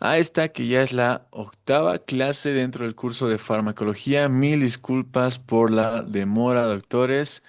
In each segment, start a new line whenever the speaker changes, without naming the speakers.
a esta que ya es la octava clase dentro del curso de farmacología. Mil disculpas por la demora, doctores.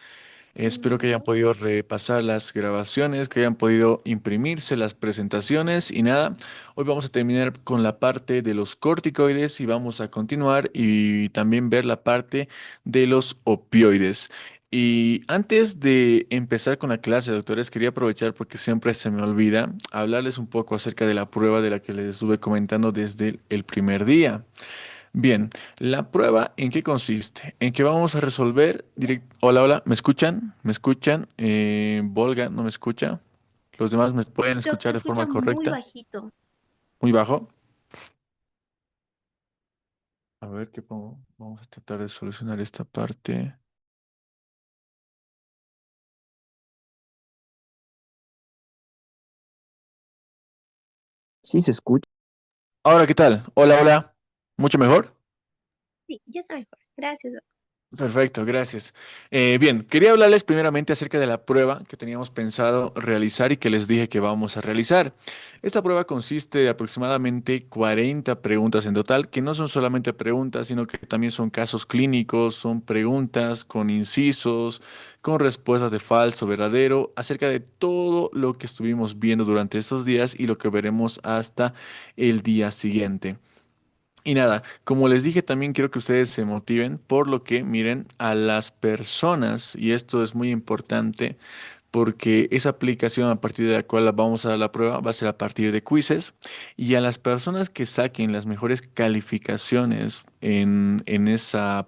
Espero que hayan
No,
podido repasar las grabaciones, que hayan podido imprimirse las presentaciones y nada, hoy vamos a terminar con la parte de los corticoides y vamos a continuar y también ver la parte de los opioides. Y antes de empezar con la clase, doctores, quería aprovechar porque siempre se me olvida hablarles un poco acerca de la prueba de la que les estuve comentando desde el primer día. Bien, ¿la prueba en qué consiste? En que vamos a resolver Hola, hola, ¿me escuchan? ¿Me escuchan? Volga, ¿no me escucha? ¿Los demás me pueden
Doc,
escuchar
se
de forma
escucha muy
correcta?
bajito.
¿Muy bajo? A ver, ¿qué pongo? Vamos a tratar de solucionar esta parte.
Sí se escucha.
Ahora, ¿qué tal? Hola, hola. ¿Mucho mejor?
Sí, ya está mejor. Gracias, Doc.
Perfecto, gracias. Bien, quería hablarles primeramente acerca de la prueba que teníamos pensado realizar y que les dije que vamos a realizar. Esta prueba consiste de aproximadamente 40 preguntas en total, que no son solamente preguntas, sino que también son casos clínicos, son preguntas con incisos, con respuestas de falso, verdadero, acerca de todo lo que estuvimos viendo durante estos días y lo que veremos hasta el día siguiente. Y nada, como les dije, también quiero que ustedes se motiven por lo que miren a las personas, y esto es muy importante porque esa aplicación a partir de la cual vamos a dar la prueba va a ser a partir de quizzes, y a las personas que saquen las mejores calificaciones en esa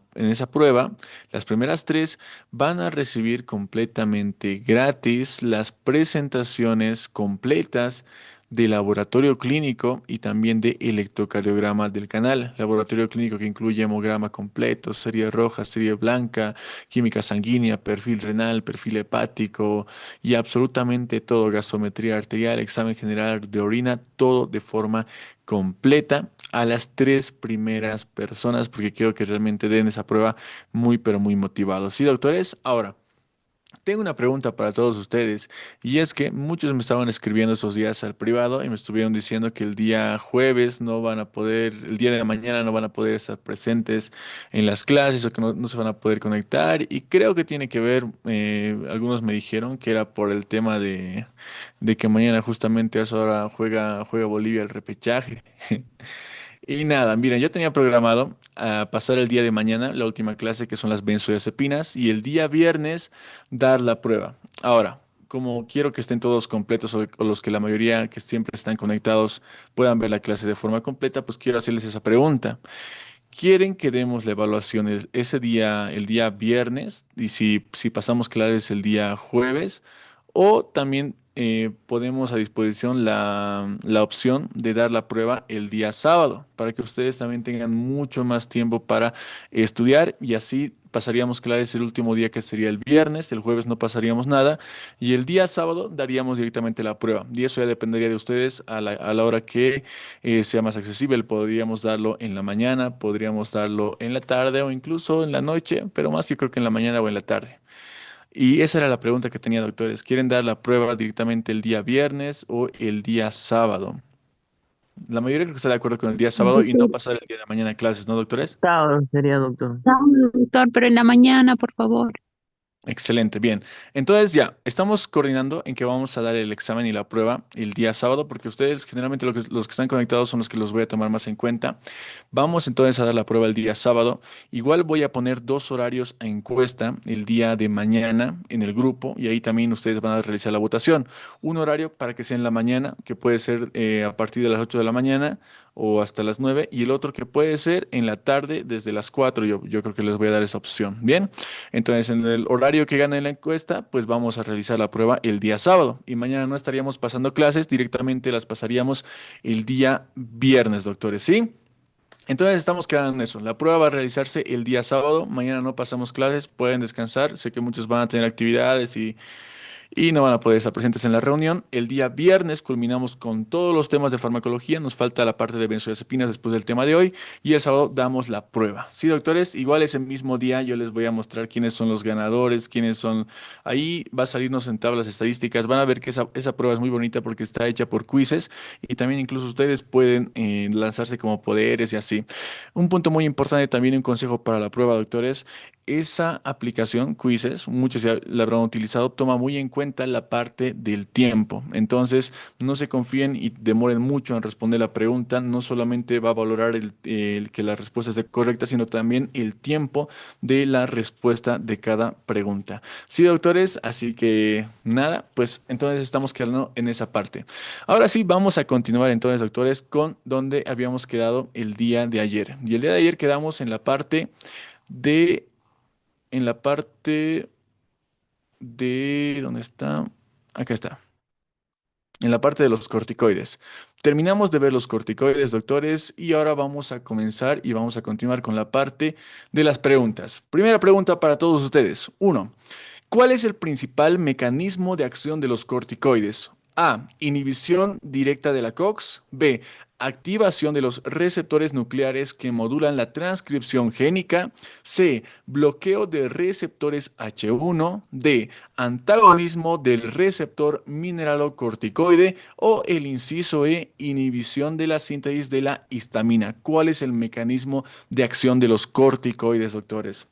prueba, las primeras tres van a recibir completamente gratis las presentaciones completas de laboratorio clínico y también de electrocardiograma del canal. Laboratorio clínico que incluye hemograma completo, serie roja, serie blanca, química sanguínea, perfil renal, perfil hepático y absolutamente todo, gasometría arterial, examen general de orina, todo de forma completa a las tres primeras personas porque quiero que realmente den esa prueba muy pero muy motivados. ¿Sí, doctores? Ahora. Tengo una pregunta para todos ustedes y es que muchos me estaban escribiendo estos días al privado y me estuvieron diciendo que el día jueves no van a poder, el día de mañana no van a poder estar presentes en las clases o que no se van a poder conectar y creo que tiene que ver, algunos me dijeron que era por el tema de que mañana justamente a esa hora juega Bolivia el repechaje. Y nada, miren, yo tenía programado pasar el día de mañana la última clase que son las benzodiazepinas y el día viernes dar la prueba. Ahora, como quiero que estén todos completos o los que la mayoría que siempre están conectados puedan ver la clase de forma completa, pues quiero hacerles esa pregunta. ¿Quieren que demos la evaluación ese día, el día viernes, y si pasamos clases el día jueves? O también ponemos a disposición la opción de dar la prueba el día sábado, para que ustedes también tengan mucho más tiempo para estudiar y así pasaríamos clases el último día que sería el viernes, el jueves no pasaríamos nada y el día sábado daríamos directamente la prueba. Y eso ya dependería de ustedes a la hora que sea más accesible. Podríamos darlo en la mañana, podríamos darlo en la tarde o incluso en la noche, pero más yo creo que en la mañana o en la tarde. Y esa era la pregunta que tenía, doctores. ¿Quieren dar la prueba directamente el día viernes o el día sábado? La mayoría creo que está de acuerdo con el día sábado y no
Doctor,
pasar el día de mañana a clases, ¿no, doctores?
sábado sería doctor.
Sábado, doctor, pero en la mañana, por favor.
Excelente, bien. Entonces ya, estamos coordinando en que vamos a dar el examen y la prueba el día sábado, porque ustedes generalmente los que están conectados son los que los voy a tomar más en cuenta. Vamos entonces a dar la prueba el día sábado. Igual voy a poner dos horarios a encuesta el día de mañana en el grupo y ahí también ustedes van a realizar la votación. Un horario para que sea en la mañana, que puede ser a partir de las 8 de la mañana o hasta las 9, y el otro que puede ser en la tarde desde las 4. Yo creo que les voy a dar esa opción. Bien. Entonces, en el horario que gane la encuesta, pues vamos a realizar la prueba el día sábado. Y mañana no estaríamos pasando clases, directamente las pasaríamos el día viernes, doctores, ¿sí? Entonces estamos quedando en eso. La prueba va a realizarse el día sábado. Mañana no pasamos clases, pueden descansar. Sé que muchos van a tener actividades y no van a poder estar presentes en la reunión. El día viernes culminamos con todos los temas de farmacología. Nos falta la parte de benzodiazepinas después del tema de hoy. Y el sábado damos la prueba. Sí, doctores, igual ese mismo día yo les voy a mostrar quiénes son los ganadores, quiénes son. Ahí va a salirnos en tablas estadísticas. Van a ver que esa prueba es muy bonita porque está hecha por quizzes y también incluso ustedes pueden lanzarse como poderes y así. Un punto muy importante también, un consejo para la prueba, doctores. Esa aplicación, Quizzes, muchos ya la habrán utilizado, toma muy en cuenta la parte del tiempo. Entonces, no se confíen y demoren mucho en responder la pregunta. No solamente va a valorar el que la respuesta esté correcta, sino también el tiempo de la respuesta de cada pregunta. Sí, doctores, así que nada, pues entonces estamos quedando en esa parte. Ahora sí, vamos a continuar entonces, doctores, con donde habíamos quedado el día de ayer. Y el día de ayer quedamos de en la parte ¿dónde está? Acá está. En la parte de los corticoides. Terminamos de ver los corticoides, doctores, y ahora vamos a comenzar y vamos a continuar con la parte de las preguntas. Primera pregunta para todos ustedes. Uno, ¿cuál es el principal mecanismo de acción de los corticoides? A. Inhibición directa de la COX. B. Activación de los receptores nucleares que modulan la transcripción génica. C. Bloqueo de receptores H1. D. Antagonismo del receptor mineralocorticoide. O el inciso E. Inhibición de la síntesis de la histamina. ¿Cuál es el mecanismo de acción de los corticoides, doctores?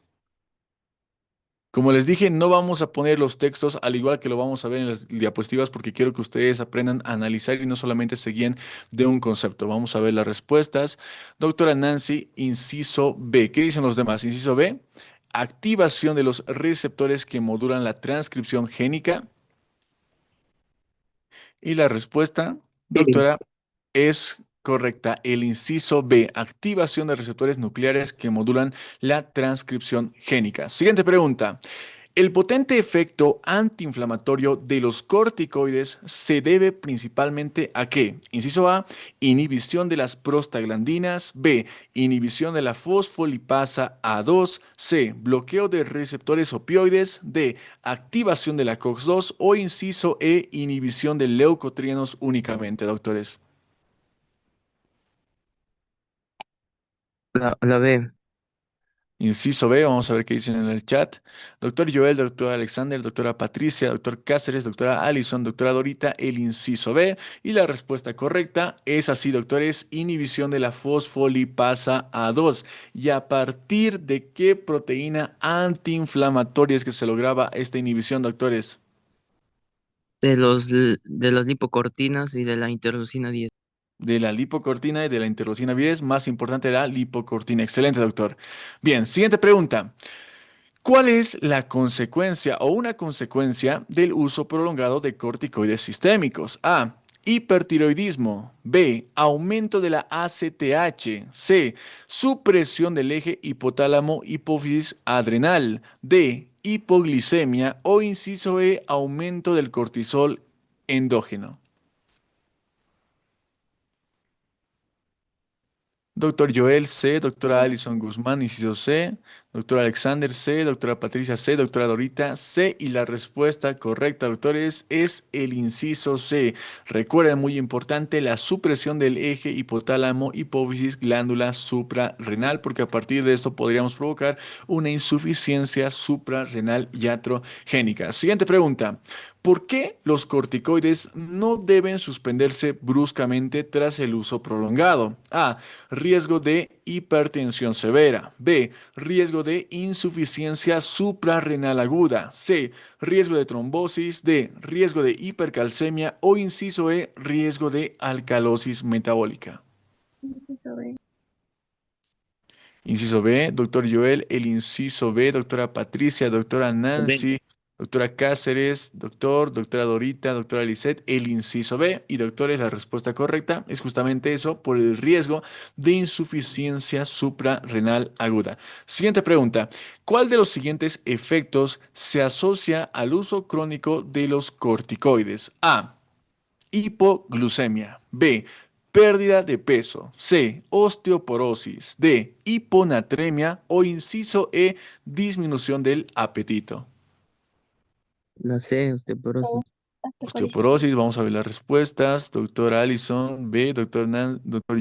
Como les dije, no vamos a poner los textos al igual que lo vamos a ver en las diapositivas porque quiero que ustedes aprendan a analizar y no solamente se guíen de un concepto. Vamos a ver las respuestas. Doctora Nancy, inciso B. ¿Qué dicen los demás? Inciso B, activación de los receptores que modulan la transcripción génica. Y la respuesta,
Sí.
doctora, es correcta. El inciso B, activación de receptores nucleares que modulan la transcripción génica. Siguiente pregunta. El potente efecto antiinflamatorio de los corticoides se debe principalmente a qué? Inciso A, inhibición de las prostaglandinas. B, inhibición de la fosfolipasa A2. C, bloqueo de receptores opioides. D, activación de la COX-2. O inciso E, inhibición de leucotrienos únicamente, doctores.
La B.
Inciso B, vamos a ver qué dicen en el chat. Doctor Joel, doctor Alexander, doctora Patricia, doctor Cáceres, doctora Alison, doctora Dorita, el inciso B. Y la respuesta correcta es así, doctores, inhibición de la fosfolipasa A2. ¿Y a partir de qué proteína antiinflamatoria es que se lograba esta inhibición, doctores?
De las lipocortinas y de la interleucina 10.
De la lipocortina y de la interleucina 10, más importante la lipocortina. Excelente, doctor. Bien, siguiente pregunta. ¿Cuál es la consecuencia o una consecuencia del uso prolongado de corticoides sistémicos? A. Hipertiroidismo. B. Aumento de la ACTH. C. Supresión del eje hipotálamo hipófisis adrenal. D. Hipoglicemia. O inciso E. Aumento del cortisol endógeno. Doctor Joel C, doctora Alison Guzmán, inciso C, doctor Alexander C, doctora Patricia C, doctora Dorita C, y la respuesta correcta, doctores, es el inciso C. Recuerden, muy importante, la supresión del eje hipotálamo, hipófisis, glándula suprarrenal, porque a partir de esto podríamos provocar una insuficiencia suprarrenal iatrogénica. Siguiente pregunta. ¿Por qué los corticoides no deben suspenderse bruscamente tras el uso prolongado? A. Riesgo de hipertensión severa. B. Riesgo de insuficiencia suprarrenal aguda. C. Riesgo de trombosis. D. Riesgo de hipercalcemia. O inciso E. Riesgo de alcalosis metabólica.
Inciso B.
Inciso B, doctor Joel. El inciso B, doctora Patricia, doctora
B.
Nancy, doctora Cáceres, doctora Dorita, doctora Lisette. El inciso B. Y doctores, la respuesta correcta es justamente eso, por el riesgo de insuficiencia suprarrenal aguda. Siguiente pregunta. ¿Cuál de los siguientes efectos se asocia al uso crónico de los corticoides? A. Hipoglucemia. B. Pérdida de peso. C. Osteoporosis. D. Hiponatremia. O inciso E. Disminución del apetito.
La C, osteoporosis.
Osteoporosis, vamos a ver las respuestas. Doctora Allison, B, doctor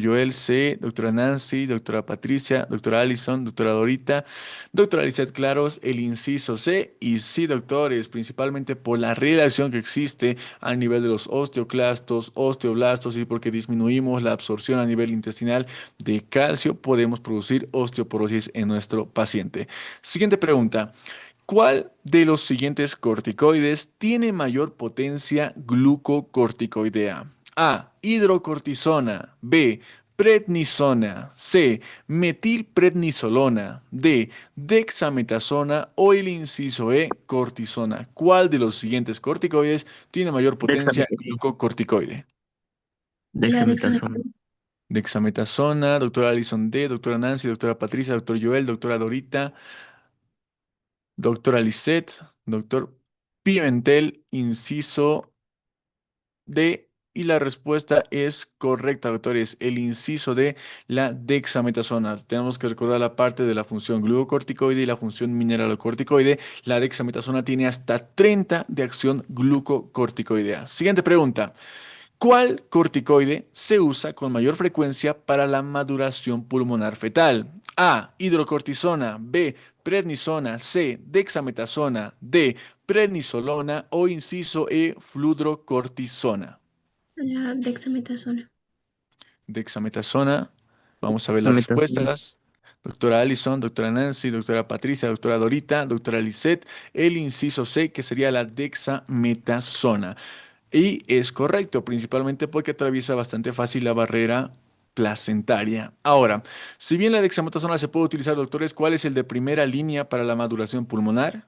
Joel, C, doctora Nancy, doctora Patricia, doctora Allison, doctora Dorita, doctora Lizeth Claros, el inciso C. Y sí, doctores, principalmente por la relación que existe a nivel de los osteoclastos, osteoblastos y porque disminuimos la absorción a nivel intestinal de calcio, podemos producir osteoporosis en nuestro paciente. Siguiente pregunta. ¿Cuál de los siguientes corticoides tiene mayor potencia glucocorticoidea? A. Hidrocortisona. B. Prednisona. C. Metilprednisolona. D. Dexametasona o el inciso E. Cortisona. ¿Cuál de los siguientes corticoides tiene mayor potencia
Dexametasona.
glucocorticoide?
La
Dexametasona.
Dexametasona, doctora Alison D, doctora Nancy, doctora Patricia, doctor Joel, doctora Dorita. Doctora Lisette, doctor Pimentel, inciso D. Y la respuesta es correcta, doctores. El inciso D, la dexametasona. Tenemos que recordar la parte de la función glucocorticoide y la función mineralocorticoide. La dexametasona tiene hasta 30 de acción glucocorticoidea. Siguiente pregunta. ¿Cuál corticoide se usa con mayor frecuencia para la maduración pulmonar fetal? A. Hidrocortisona. B. Prednisona. C. Dexametasona. D. Prednisolona o inciso E. Fludrocortisona.
La dexametasona.
Dexametasona. Vamos a ver las
Dexametasona.
respuestas. Doctora Allison, doctora Nancy, doctora Patricia, doctora Dorita, doctora Lisette, el inciso C, que sería la dexametasona. Y es correcto, principalmente porque atraviesa bastante fácil la barrera placentaria. Ahora, si bien la dexametasona se puede utilizar, doctores, ¿cuál es el de primera línea para la maduración pulmonar?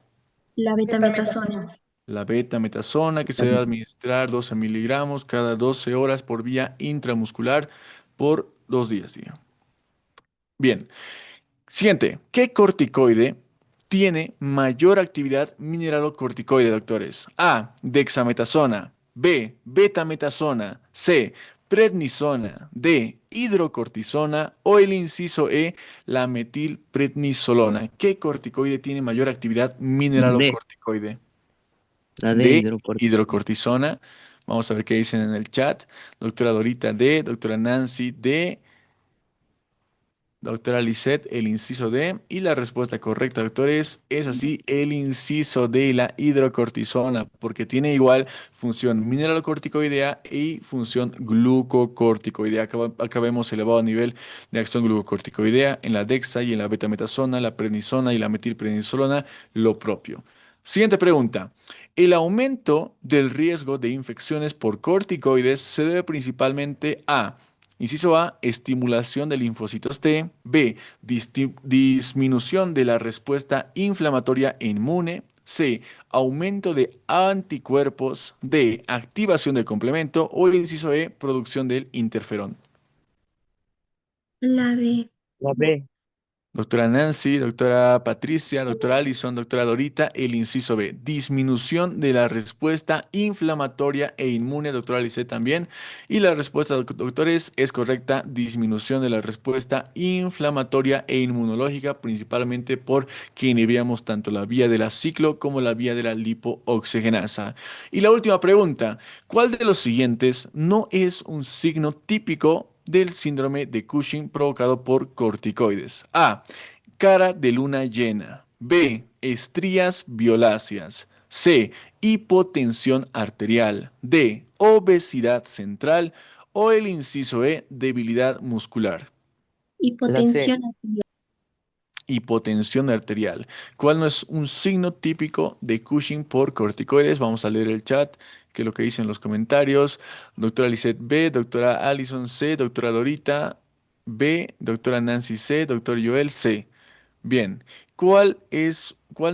La betametasona.
La betametasona, que se debe administrar 12 miligramos cada 12 horas por vía intramuscular por 2 días, digamos. Bien, siguiente. ¿Qué corticoide tiene mayor actividad mineralocorticoide, doctores? A. Dexametasona. B. Betametasona. C. Prednisona. D. Hidrocortisona. O el inciso E. La metilprednisolona. ¿Qué corticoide tiene mayor actividad
D.
mineralocorticoide?
La D,
D.
hidrocortisona.
Hidrocortisona. Vamos a ver qué dicen en el chat. Doctora Dorita D. Doctora Nancy D. Doctora Lisette, el inciso D. Y la respuesta correcta, doctores, es así, el inciso D, la hidrocortisona, porque tiene igual función mineralocorticoidea y función glucocorticoidea. Acá vemos elevado nivel de acción glucocorticoidea en la dexa y en la betametasona, la prednisona y la metilprednisolona, lo propio. Siguiente pregunta. El aumento del riesgo de infecciones por corticoides se debe principalmente a inciso A, estimulación de linfocitos T. B, disminución de la respuesta inflamatoria e inmune. C, aumento de anticuerpos. D, activación del complemento. O el inciso E, producción del interferón.
La B.
La B.
Doctora Nancy, doctora Patricia, doctora Allison, doctora Dorita, el inciso B, disminución de la respuesta inflamatoria e inmune, doctora Alice también. Y la respuesta, doctores, es correcta, disminución de la respuesta inflamatoria e inmunológica, principalmente porque inhibíamos tanto la vía de la ciclo como la vía de la lipooxigenasa. Y la última pregunta, ¿cuál de los siguientes no es un signo típico del síndrome de Cushing provocado por corticoides? A. Cara de luna llena. B. Estrías violáceas. C. Hipotensión arterial. D. Obesidad central. O el inciso E. Debilidad muscular.
La C.
Hipotensión arterial.
Hipotensión arterial. ¿Cuál no es un signo típico de Cushing por corticoides? Vamos a leer el chat, que es lo que dicen los comentarios. Doctora Lisette B, doctora Allison C, doctora Dorita B, doctora Nancy C, doctor Joel C. Bien, cuál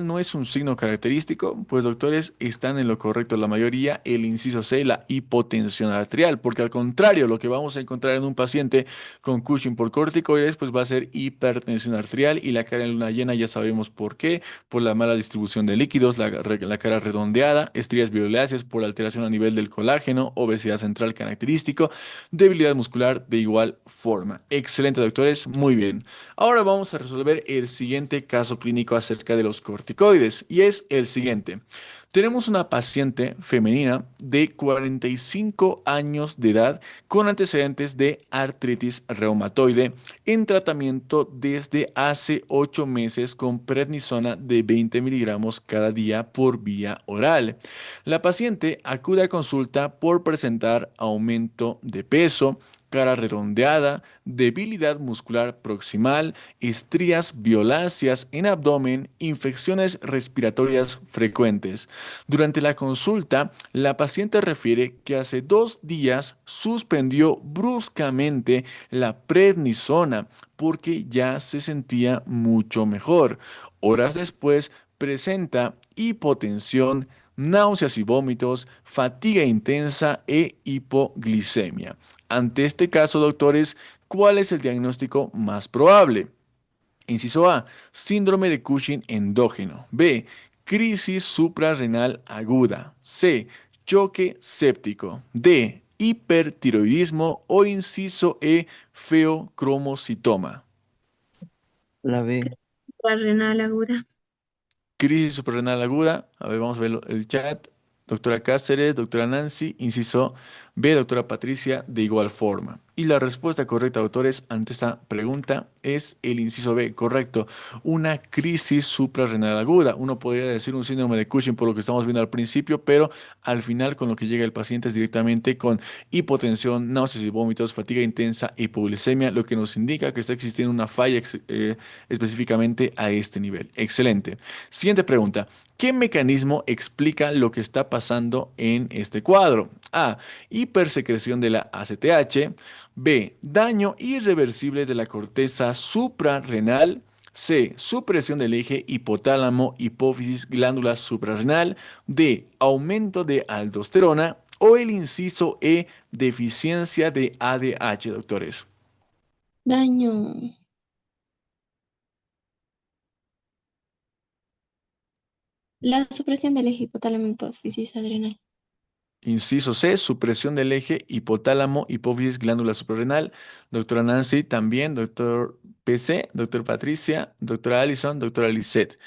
no es un signo característico? Pues doctores, están en lo correcto la mayoría, el inciso C, la hipotensión arterial, porque al contrario, lo que vamos a encontrar en un paciente con Cushing por corticoides, pues va a ser hipertensión arterial y la cara en luna llena ya sabemos por qué, por la mala distribución de líquidos, la cara redondeada, estrías violáceas por alteración a nivel del colágeno, obesidad central característico, debilidad muscular de igual forma. Excelente, doctores, muy bien. Ahora vamos a resolver el siguiente caso clínico acerca de los corticoides y es el siguiente. Tenemos una paciente femenina de 45 años de edad con antecedentes de artritis reumatoide en tratamiento desde hace 8 meses con prednisona de 20 miligramos cada día por vía oral. La paciente acude a consulta por presentar aumento de peso, cara redondeada, debilidad muscular proximal, estrías violáceas en abdomen, infecciones respiratorias frecuentes. Durante la consulta, la paciente refiere que hace 2 días suspendió bruscamente la prednisona porque ya se sentía mucho mejor. Horas después, presenta hipotensión, náuseas y vómitos, fatiga intensa e hipoglicemia. Ante este caso, doctores, ¿cuál es el diagnóstico más probable? Inciso A, síndrome de Cushing endógeno. B, crisis suprarrenal aguda. C, choque séptico. D, hipertiroidismo o inciso E, feocromocitoma.
La B.
Renal aguda.
Crisis suprarrenal aguda. A ver, vamos a ver el chat. Doctora Cáceres, doctora Nancy, inciso B, doctora Patricia, de igual forma. Y la respuesta correcta, doctores, ante esta pregunta es el inciso B, correcto. Una crisis suprarrenal aguda. Uno podría decir un síndrome de Cushing por lo que estamos viendo al principio, pero al final con lo que llega el paciente es directamente con hipotensión, náuseas y vómitos, fatiga intensa, hipoglicemia, lo que nos indica que está existiendo una falla específicamente a este nivel. Excelente. Siguiente pregunta. ¿Qué mecanismo explica lo que está pasando en este cuadro? A. Hipersecreción de la ACTH. B. Daño irreversible de la corteza suprarrenal. C. Supresión del eje hipotálamo, hipófisis, glándula suprarrenal. D. Aumento de aldosterona. O el inciso E. Deficiencia de ADH, doctores.
Daño. La supresión del eje hipotálamo hipófisis adrenal.
Inciso C, supresión del eje hipotálamo, hipófisis, glándula suprarrenal. Doctora Nancy también, doctor PC, doctor Patricia, doctora Allison, doctora Lisette.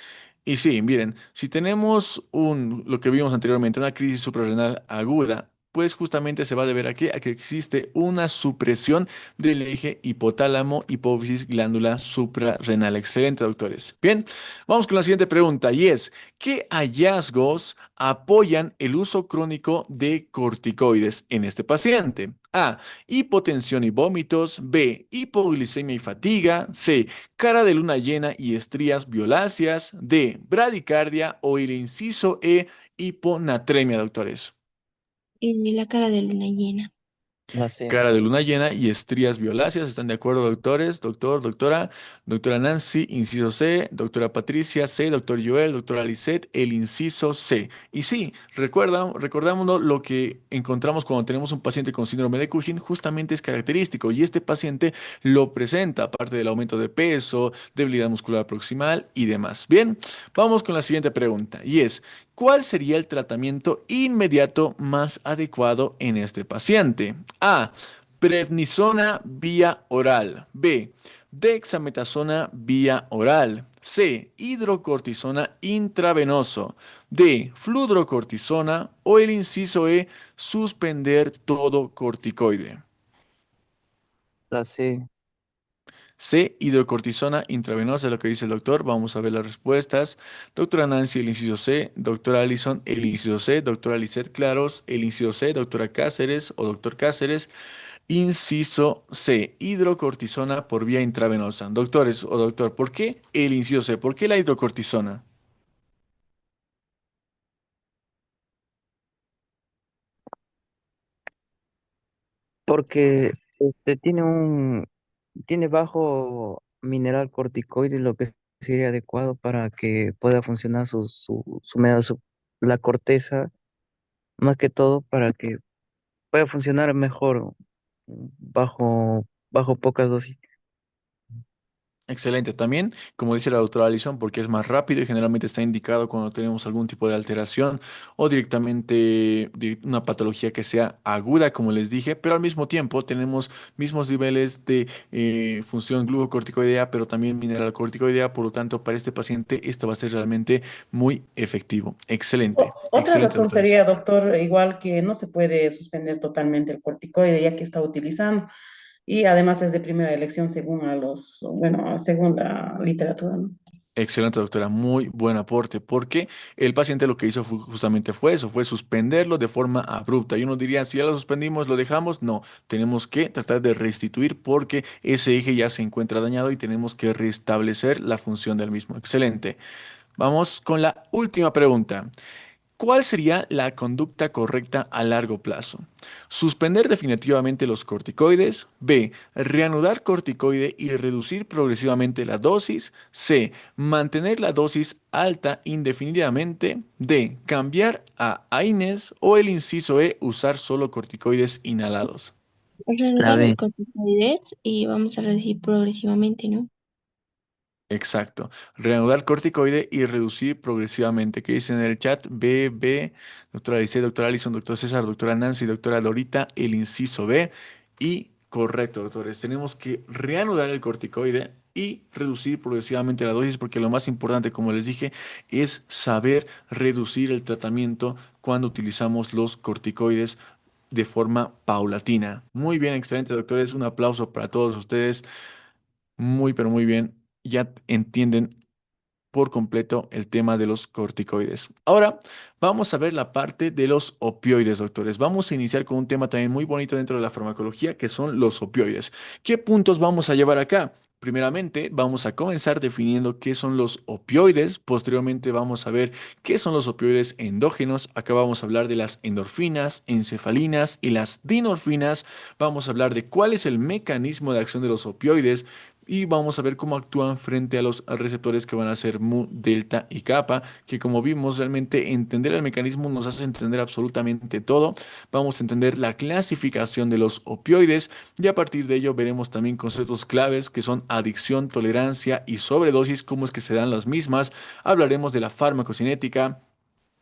Y sí, miren, si tenemos lo que vimos anteriormente, una crisis suprarrenal aguda, pues justamente se va a deber a qué? A que existe una supresión del eje hipotálamo, hipófisis, glándula suprarrenal. Excelente, doctores. Bien, vamos con la siguiente pregunta y es, ¿qué hallazgos apoyan el uso crónico de corticoides en este paciente? A, hipotensión y vómitos. B, hipoglicemia y fatiga. C, cara de luna llena y estrías violáceas. D, bradicardia o el inciso E, hiponatremia, doctores.
La cara de luna llena.
La C.
Cara de luna llena y estrías violáceas. ¿Están de acuerdo, doctores? Doctor, doctora. Doctora Nancy, inciso C. Doctora Patricia, C. Doctor Joel, doctora Lisette, el inciso C. Y sí, recordámonos lo que encontramos cuando tenemos un paciente con síndrome de Cushing, justamente es característico. Y este paciente lo presenta, aparte del aumento de peso, debilidad muscular proximal y demás. Bien, vamos con la siguiente pregunta. Y es, ¿cuál sería el tratamiento inmediato más adecuado en este paciente? A. Prednisona vía oral. B. Dexametasona vía oral. C. Hidrocortisona intravenoso. D. Fludrocortisona o el inciso E. Suspender todo corticoide.
La C.
C, hidrocortisona intravenosa, es lo que dice el doctor. Vamos a ver las respuestas. Doctora Nancy, el inciso C. Doctora Allison, el inciso C. Doctora Lisette Claros, el inciso C. Doctora Cáceres o doctor Cáceres, inciso C. Hidrocortisona por vía intravenosa. Doctores o doctor, ¿por qué el inciso C? ¿Por qué la hidrocortisona?
Porque tiene bajo mineral corticoide, lo que sería adecuado para que pueda funcionar la corteza, más que todo para que pueda funcionar mejor bajo pocas dosis.
Excelente. También, como dice la doctora Alison, porque es más rápido y generalmente está indicado cuando tenemos algún tipo de alteración o directamente una patología que sea aguda, como les dije, pero al mismo tiempo tenemos mismos niveles de función glucocorticoidea, pero también mineralocorticoidea. Por lo tanto, para este paciente esto va a ser realmente muy efectivo. Excelente.
Otra
Excelente,
razón
doctores.
sería, doctor, igual que no se puede suspender totalmente el corticoide ya que está utilizando y además es de primera elección según bueno, según la literatura, ¿no?
Excelente, doctora. Muy buen aporte, porque el paciente lo que hizo justamente fue eso, fue suspenderlo de forma abrupta. Y uno diría, si ya lo suspendimos, lo dejamos. No, tenemos que tratar de restituir porque ese eje ya se encuentra dañado y tenemos que restablecer la función del mismo. Excelente. Vamos con la última pregunta. ¿Cuál sería la conducta correcta a largo plazo? Suspender definitivamente los corticoides. B. Reanudar corticoide y reducir progresivamente la dosis. C. Mantener la dosis alta indefinidamente. D. Cambiar a AINES o el inciso E. Usar solo corticoides inhalados.
La
Reanudar los
B.
corticoides y vamos a reducir progresivamente, ¿no?
Exacto. Reanudar corticoide y reducir progresivamente. ¿Qué dicen en el chat? B, doctora Alice, doctora Alison, doctor César, doctora Nancy, doctora Dorita, el inciso B. Y correcto, doctores. Tenemos que reanudar el corticoide y reducir progresivamente la dosis porque lo más importante, como les dije, es saber reducir el tratamiento cuando utilizamos los corticoides de forma paulatina. Muy bien, excelente, doctores. Un aplauso para todos ustedes. Muy, pero muy bien. Ya entienden por completo el tema de los corticoides. Ahora vamos a ver la parte de los opioides, doctores. Vamos a iniciar con un tema también muy bonito dentro de la farmacología, que son los opioides. ¿Qué puntos vamos a llevar acá? Primeramente, vamos a comenzar definiendo qué son los opioides. Posteriormente, vamos a ver qué son los opioides endógenos. Acá vamos a hablar de las endorfinas, encefalinas y las dinorfinas. Vamos a hablar de cuál es el mecanismo de acción de los opioides y vamos a ver cómo actúan frente a los receptores que van a ser mu, delta y kappa, que como vimos realmente entender el mecanismo nos hace entender absolutamente todo. Vamos a entender la clasificación de los opioides y a partir de ello veremos también conceptos claves que son adicción, tolerancia y sobredosis, cómo es que se dan las mismas. Hablaremos de la farmacocinética,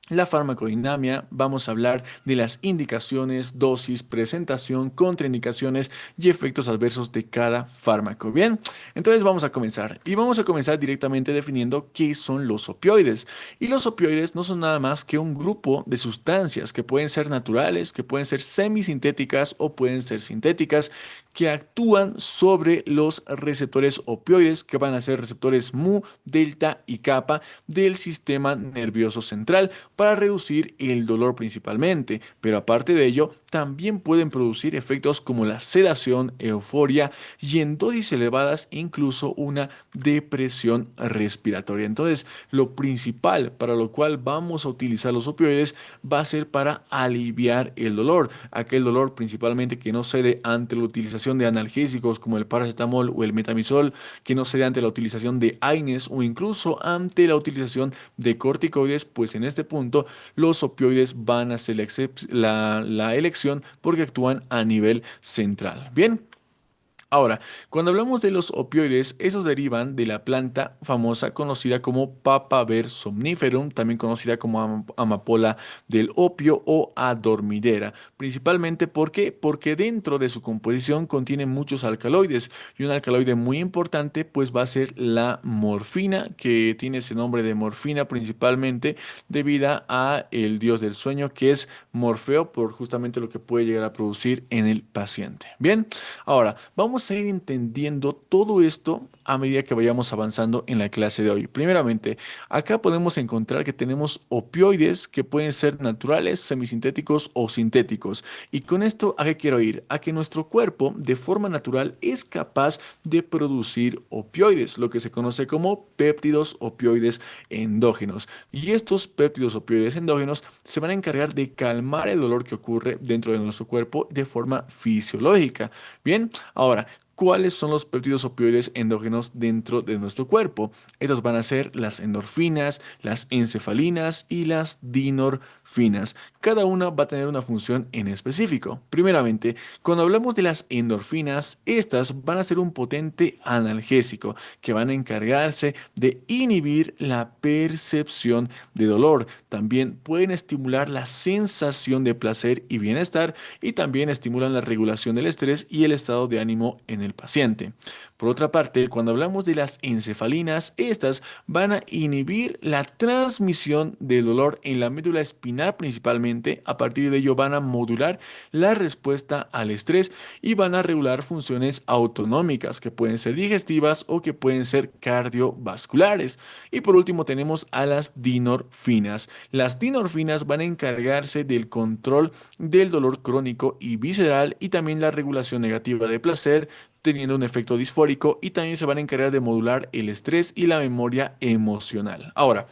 la farmacodinamia, vamos a hablar de las indicaciones, dosis, presentación, contraindicaciones y efectos adversos de cada fármaco. Bien, entonces vamos a comenzar y vamos a comenzar directamente definiendo qué son los opioides. Y los opioides no son nada más que un grupo de sustancias que pueden ser naturales, que pueden ser semisintéticas o pueden ser sintéticas, que actúan sobre los receptores opioides, que van a ser receptores mu, delta y kappa del sistema nervioso central para reducir el dolor principalmente, pero aparte de ello, también pueden producir efectos como la sedación, euforia y en dosis elevadas incluso una depresión respiratoria. Entonces, lo principal para lo cual vamos a utilizar los opioides va a ser para aliviar el dolor, aquel dolor principalmente que no cede ante la utilización de analgésicos como el paracetamol o el metamizol, que no cede ante la utilización de AINES o incluso ante la utilización de corticoides, pues en este punto los opioides van a ser la elección porque actúan a nivel central. Bien. Ahora, cuando hablamos de los opioides, esos derivan de la planta famosa conocida como Papaver somniferum, también conocida como amapola del opio o adormidera. Principalmente, ¿por qué? Porque dentro de su composición contiene muchos alcaloides y un alcaloide muy importante pues va a ser la morfina, que tiene ese nombre de morfina principalmente debido a el dios del sueño que es Morfeo por justamente lo que puede llegar a producir en el paciente. Bien. Ahora, vamos a ir entendiendo todo esto a medida que vayamos avanzando en la clase de hoy. Primeramente, acá podemos encontrar que tenemos opioides que pueden ser naturales, semisintéticos o sintéticos. Y con esto, ¿a qué quiero ir? A que nuestro cuerpo, de forma natural, es capaz de producir opioides, lo que se conoce como péptidos opioides endógenos. Y estos péptidos opioides endógenos se van a encargar de calmar el dolor que ocurre dentro de nuestro cuerpo de forma fisiológica. Bien, ahora, ¿Cuáles son los péptidos opioides endógenos dentro de nuestro cuerpo? Estos van a ser las endorfinas, las encefalinas y las dinorfinas. Cada una va a tener una función en específico. Primeramente, cuando hablamos de las endorfinas, estas van a ser un potente analgésico que van a encargarse de inhibir la percepción de dolor. También pueden estimular la sensación de placer y bienestar y también estimulan la regulación del estrés y el estado de ánimo en el paciente. Por otra parte, cuando hablamos de las encefalinas, estas van a inhibir la transmisión del dolor en la médula espinal principalmente. A partir de ello van a modular la respuesta al estrés y van a regular funciones autonómicas que pueden ser digestivas o que pueden ser cardiovasculares. Y por último tenemos a las dinorfinas. Las dinorfinas van a encargarse del control del dolor crónico y visceral y también la regulación negativa de placer, teniendo un efecto disfórico y también se van a encargar de modular el estrés y la memoria emocional. Ahora,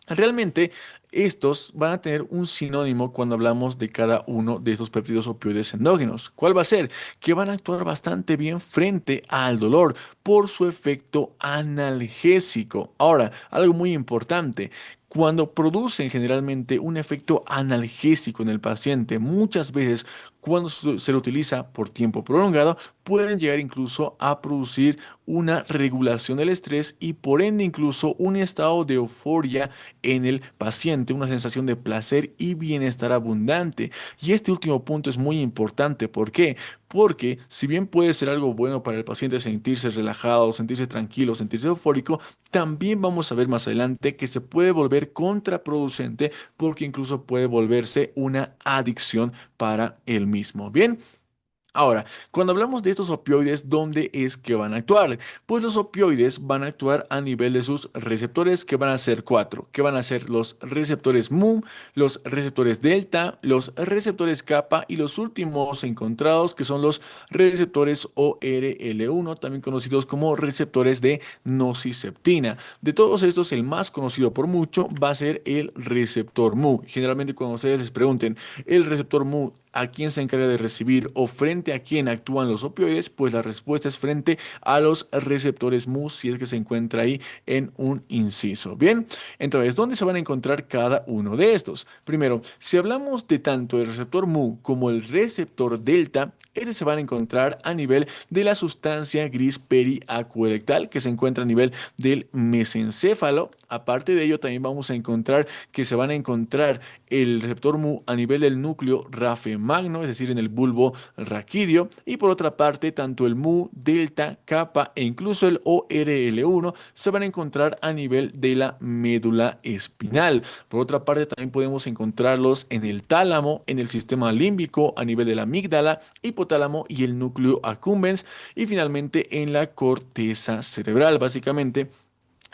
realmente estos van a tener un sinónimo cuando hablamos de cada uno de estos péptidos opioides endógenos. ¿Cuál va a ser? Que van a actuar bastante bien frente al dolor por su efecto analgésico. Ahora, algo muy importante. Cuando producen generalmente un efecto analgésico en el paciente, muchas veces cuando se lo utiliza por tiempo prolongado, pueden llegar incluso a producir una regulación del estrés y por ende incluso un estado de euforia en el paciente, una sensación de placer y bienestar abundante. Y este último punto es muy importante. ¿Por qué? Porque si bien puede ser algo bueno para el paciente sentirse relajado, sentirse tranquilo, sentirse eufórico, también vamos a ver más adelante que se puede volver contraproducente porque incluso puede volverse una adicción para el mismo. Bien. Ahora, cuando hablamos de estos opioides, ¿dónde es que van a actuar? Pues los opioides van a actuar a nivel de sus receptores, que van a ser cuatro, que van a ser los receptores mu, los receptores delta, los receptores kappa y los últimos encontrados, que son los receptores ORL1, también conocidos como receptores de nociceptina. De todos estos, el más conocido por mucho va a ser el receptor mu. Generalmente cuando ustedes les pregunten, el receptor mu, ¿a quién se encarga de recibir o frente a quién actúan los opioides? Pues la respuesta es frente a los receptores mu si es que se encuentra ahí en un inciso. Bien, entonces, ¿dónde se van a encontrar cada uno de estos? Primero, si hablamos de tanto el receptor mu como el receptor delta, estos se van a encontrar a nivel de la sustancia gris periacuelectal que se encuentra a nivel del mesencéfalo. Aparte de ello, también vamos a encontrar que se van a encontrar el receptor mu a nivel del núcleo rafemagno, es decir, en el bulbo raquídeo, y por otra parte, tanto el mu, delta, kappa e incluso el ORL1 se van a encontrar a nivel de la médula espinal. Por otra parte, también podemos encontrarlos en el tálamo, en el sistema límbico, a nivel de la amígdala, hipotálamo y el núcleo accumbens, y finalmente en la corteza cerebral. Básicamente,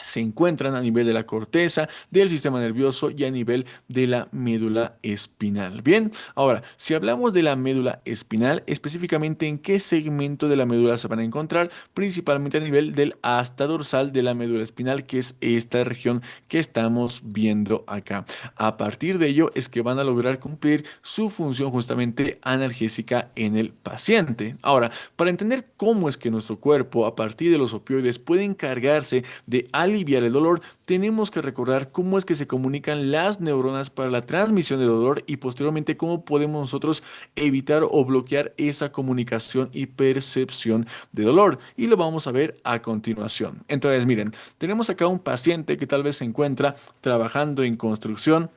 se encuentran a nivel de la corteza, del sistema nervioso y a nivel de la médula espinal. Bien, ahora, si hablamos de la médula espinal, específicamente en qué segmento de la médula se van a encontrar, principalmente a nivel del asta dorsal de la médula espinal, que es esta región que estamos viendo acá. A partir de ello es que van a lograr cumplir su función justamente analgésica en el paciente. Ahora, para entender cómo es que nuestro cuerpo, a partir de los opioides, puede encargarse de aliviar el dolor, tenemos que recordar cómo es que se comunican las neuronas para la transmisión de dolor y posteriormente cómo podemos nosotros evitar o bloquear esa comunicación y percepción de dolor. Y lo vamos a ver a continuación. Entonces, miren, tenemos acá un paciente que tal vez se encuentra trabajando en construcción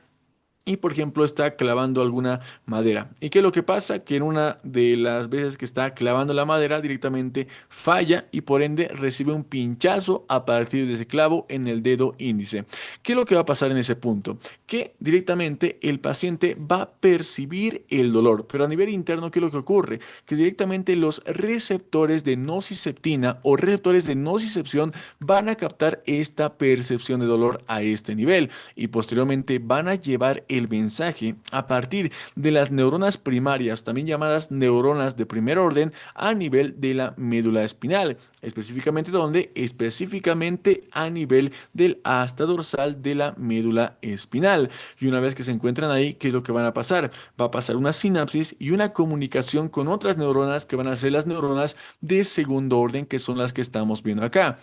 y por ejemplo está clavando alguna madera. ¿Y qué es lo que pasa? Que en una de las veces que está clavando la madera directamente falla y por ende recibe un pinchazo a partir de ese clavo en el dedo índice. ¿Qué es lo que va a pasar en ese punto? Que directamente el paciente va a percibir el dolor, pero a nivel interno, ¿qué es lo que ocurre? Que directamente los receptores de nociceptina o receptores de nocicepción van a captar esta percepción de dolor a este nivel y posteriormente van a llevar el mensaje a partir de las neuronas primarias, también llamadas neuronas de primer orden, a nivel de la médula espinal, específicamente donde, específicamente a nivel del asta dorsal de la médula espinal. cerebral. Y una vez que se encuentran ahí, ¿qué es lo que van a pasar? Va a pasar una sinapsis y una comunicación con otras neuronas que van a ser las neuronas de segundo orden, que son las que estamos viendo acá.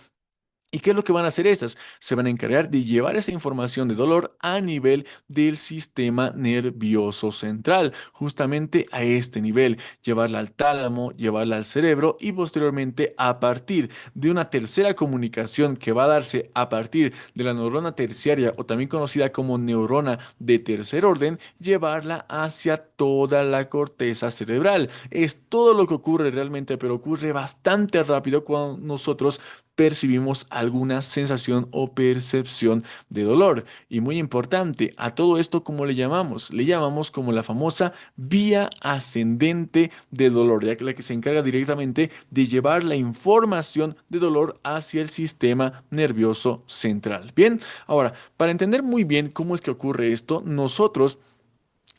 ¿Y qué es lo que van a hacer estas? Se van a encargar de llevar esa información de dolor a nivel del sistema nervioso central, justamente a este nivel, llevarla al tálamo, llevarla al cerebro y posteriormente a partir de una tercera comunicación que va a darse a partir de la neurona terciaria o también conocida como neurona de tercer orden, llevarla hacia toda la corteza cerebral. Es todo lo que ocurre realmente, pero ocurre bastante rápido cuando nosotros percibimos alguna sensación o percepción de dolor. Y muy importante, a todo esto, ¿cómo le llamamos? Le llamamos como la famosa vía ascendente de dolor, ya que la que se encarga directamente de llevar la información de dolor hacia el sistema nervioso central. Bien, ahora, para entender muy bien cómo es que ocurre esto, nosotros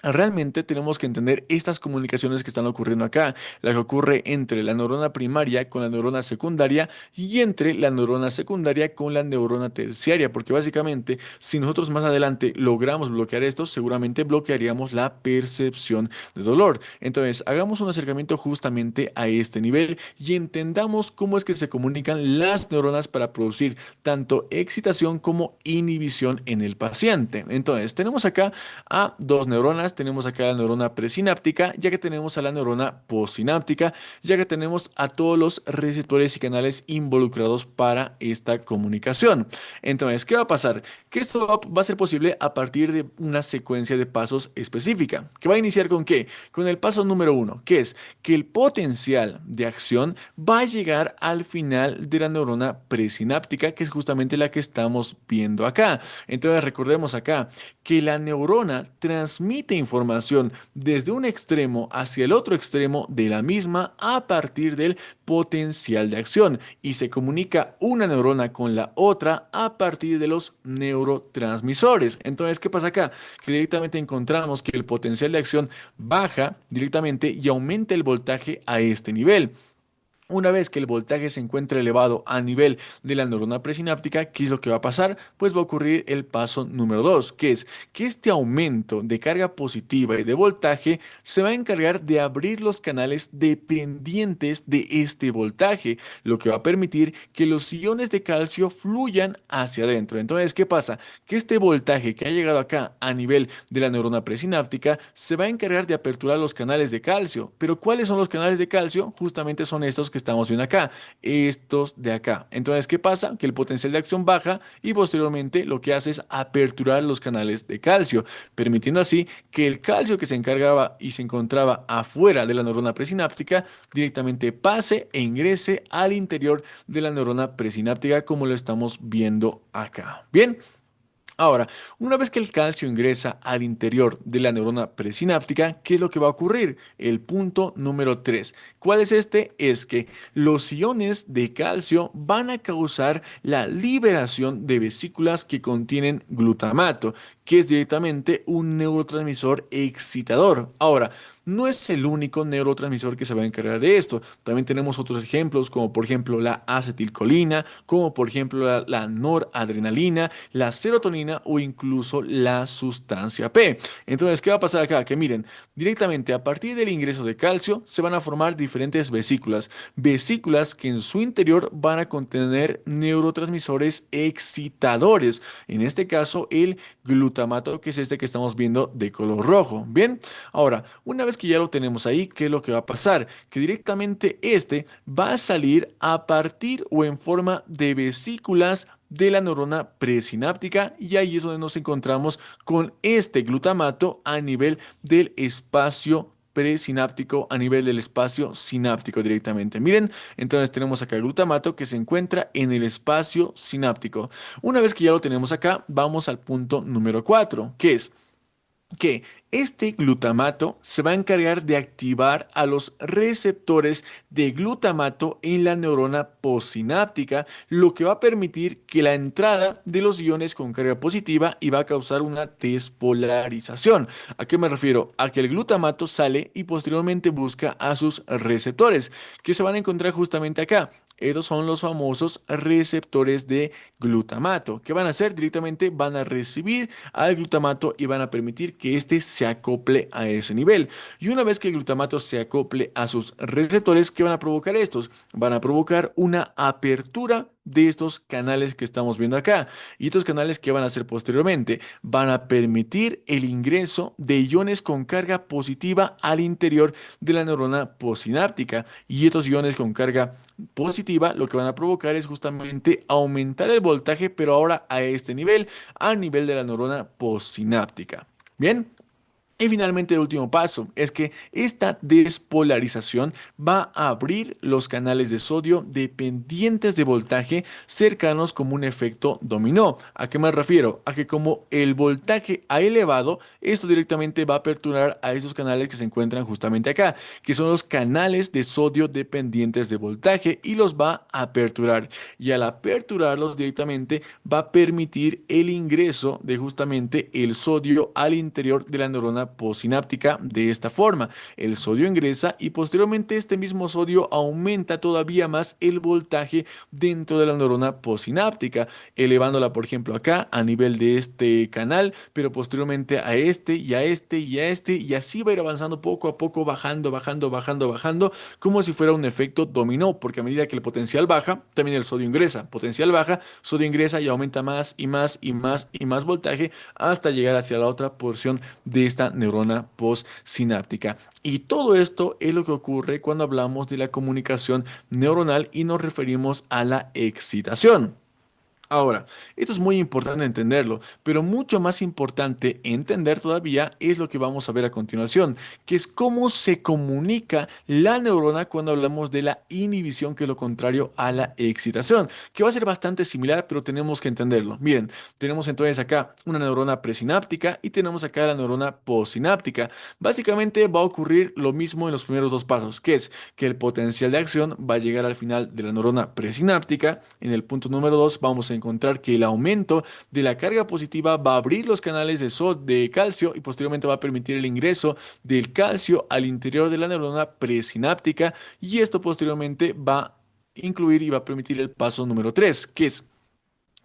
realmente tenemos que entender estas comunicaciones que están ocurriendo acá, la que ocurre entre la neurona primaria con la neurona secundaria y entre la neurona secundaria con la neurona terciaria, porque básicamente si nosotros más adelante logramos bloquear esto, seguramente bloquearíamos la percepción de dolor. Entonces, hagamos un acercamiento justamente a este nivel y entendamos cómo es que se comunican las neuronas para producir tanto excitación como inhibición en el paciente. Entonces, tenemos acá a dos neuronas, tenemos acá la neurona presináptica, ya que tenemos a la neurona postsináptica, ya que tenemos a todos los receptores y canales involucrados para esta comunicación. Entonces, ¿qué va a pasar? Que esto va a ser posible a partir de una secuencia de pasos específica, que va a iniciar con ¿qué? Con el paso número uno, que es que el potencial de acción va a llegar al final de la neurona presináptica, que es justamente la que estamos viendo acá. Entonces, recordemos acá que la neurona transmite información desde un extremo hacia el otro extremo de la misma a partir del potencial de acción y se comunica una neurona con la otra a partir de los neurotransmisores. Entonces, ¿qué pasa acá? Que directamente encontramos que el potencial de acción baja directamente y aumenta el voltaje a este nivel. Una vez que el voltaje se encuentre elevado a nivel de la neurona presináptica, ¿qué es lo que va a pasar? Pues va a ocurrir el paso número 2, que es que este aumento de carga positiva y de voltaje se va a encargar de abrir los canales dependientes de este voltaje, lo que va a permitir que los iones de calcio fluyan hacia adentro. Entonces, ¿qué pasa? Que este voltaje que ha llegado acá a nivel de la neurona presináptica se va a encargar de aperturar los canales de calcio. ¿Pero cuáles son los canales de calcio? Justamente son estos que estamos viendo acá, estos de acá. Entonces, ¿qué pasa? Que el potencial de acción baja y posteriormente lo que hace es aperturar los canales de calcio, permitiendo así que el calcio que se encargaba y se encontraba afuera de la neurona presináptica directamente pase e ingrese al interior de la neurona presináptica como lo estamos viendo acá. Bien. Ahora, una vez que el calcio ingresa al interior de la neurona presináptica, ¿qué es lo que va a ocurrir? El punto número 3. ¿Cuál es este? Es que los iones de calcio van a causar la liberación de vesículas que contienen glutamato, que es directamente un neurotransmisor excitador. Ahora, no es el único neurotransmisor que se va a encargar de esto. También tenemos otros ejemplos, como por ejemplo la acetilcolina, como por ejemplo la noradrenalina, la serotonina o incluso la sustancia P. Entonces, ¿qué va a pasar acá? Que miren, directamente a partir del ingreso de calcio se van a formar diferentes vesículas, vesículas que en su interior van a contener neurotransmisores excitadores. En este caso, el glutamato, que es este que estamos viendo de color rojo. Bien, ahora, una vez que ya lo tenemos ahí, ¿qué es lo que va a pasar? Que directamente este va a salir a partir o en forma de vesículas de la neurona presináptica y ahí es donde nos encontramos con este glutamato a nivel del espacio presináptico, a nivel del espacio sináptico directamente. Miren, entonces tenemos acá el glutamato que se encuentra en el espacio sináptico. Una vez que ya lo tenemos acá, vamos al punto número 4, que es que este glutamato se va a encargar de activar a los receptores de glutamato en la neurona postsináptica, lo que va a permitir que la entrada de los iones con carga positiva y va a causar una despolarización. ¿A qué me refiero? A que el glutamato sale y posteriormente busca a sus receptores, que se van a encontrar justamente acá. Estos son los famosos receptores de glutamato. ¿Qué van a hacer? Directamente van a recibir al glutamato y van a permitir que éste se acople a ese nivel. Y una vez que el glutamato se acople a sus receptores, ¿qué van a provocar estos? Van a provocar una apertura de estos canales que estamos viendo acá. Y estos canales, ¿qué van a hacer posteriormente? Van a permitir el ingreso de iones con carga positiva al interior de la neurona postsináptica. Y estos iones con carga positiva lo que van a provocar es justamente aumentar el voltaje, pero ahora a este nivel, a nivel de la neurona postsináptica. Bien. Y finalmente el último paso es que esta despolarización va a abrir los canales de sodio dependientes de voltaje cercanos como un efecto dominó. ¿A qué me refiero? A que como el voltaje ha elevado, esto directamente va a aperturar a esos canales que se encuentran justamente acá, que son los canales de sodio dependientes de voltaje y los va a aperturar. Y al aperturarlos directamente va a permitir el ingreso de justamente el sodio al interior de la neurona postsináptica de esta forma. El sodio ingresa y posteriormente este mismo sodio aumenta todavía más el voltaje dentro de la neurona postsináptica, elevándola, por ejemplo, acá a nivel de este canal, pero posteriormente a este y a este y a este, y así va a ir avanzando poco a poco, bajando, bajando, bajando, bajando, como si fuera un efecto dominó, porque a medida que el potencial baja, también el sodio ingresa. Potencial baja, sodio ingresa y aumenta más y más y más y más voltaje hasta llegar hacia la otra porción de esta neurona postsináptica. Y todo esto es lo que ocurre cuando hablamos de la comunicación neuronal y nos referimos a la excitación. Ahora, esto es muy importante entenderlo, pero mucho más importante entender todavía es lo que vamos a ver a continuación, que es cómo se comunica la neurona cuando hablamos de la inhibición, que es lo contrario a la excitación, que va a ser bastante similar, pero tenemos que entenderlo. Miren, tenemos entonces acá una neurona presináptica y tenemos acá la neurona postsináptica. Básicamente va a ocurrir lo mismo en los primeros dos pasos, que es que el potencial de acción va a llegar al final de la neurona presináptica. En el punto número 2 vamos a encontrar que el aumento de la carga positiva va a abrir los canales de calcio y posteriormente va a permitir el ingreso del calcio al interior de la neurona presináptica, y esto posteriormente va a incluir y va a permitir el paso número 3, que es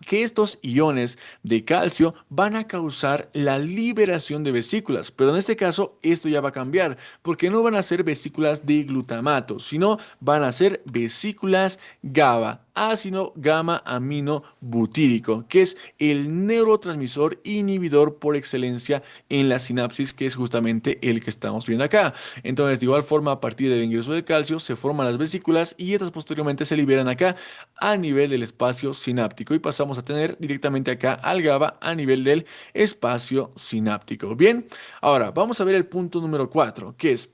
que estos iones de calcio van a causar la liberación de vesículas, pero en este caso esto ya va a cambiar, porque no van a ser vesículas de glutamato, sino van a ser vesículas GABA, ácido gamma amino butírico, que es el neurotransmisor inhibidor por excelencia en la sinapsis, que es justamente el que estamos viendo acá. Entonces, de igual forma, a partir del ingreso del calcio se forman las vesículas y estas posteriormente se liberan acá a nivel del espacio sináptico y pasamos a tener directamente acá al GABA a nivel del espacio sináptico. Bien, ahora vamos a ver el punto número 4, que es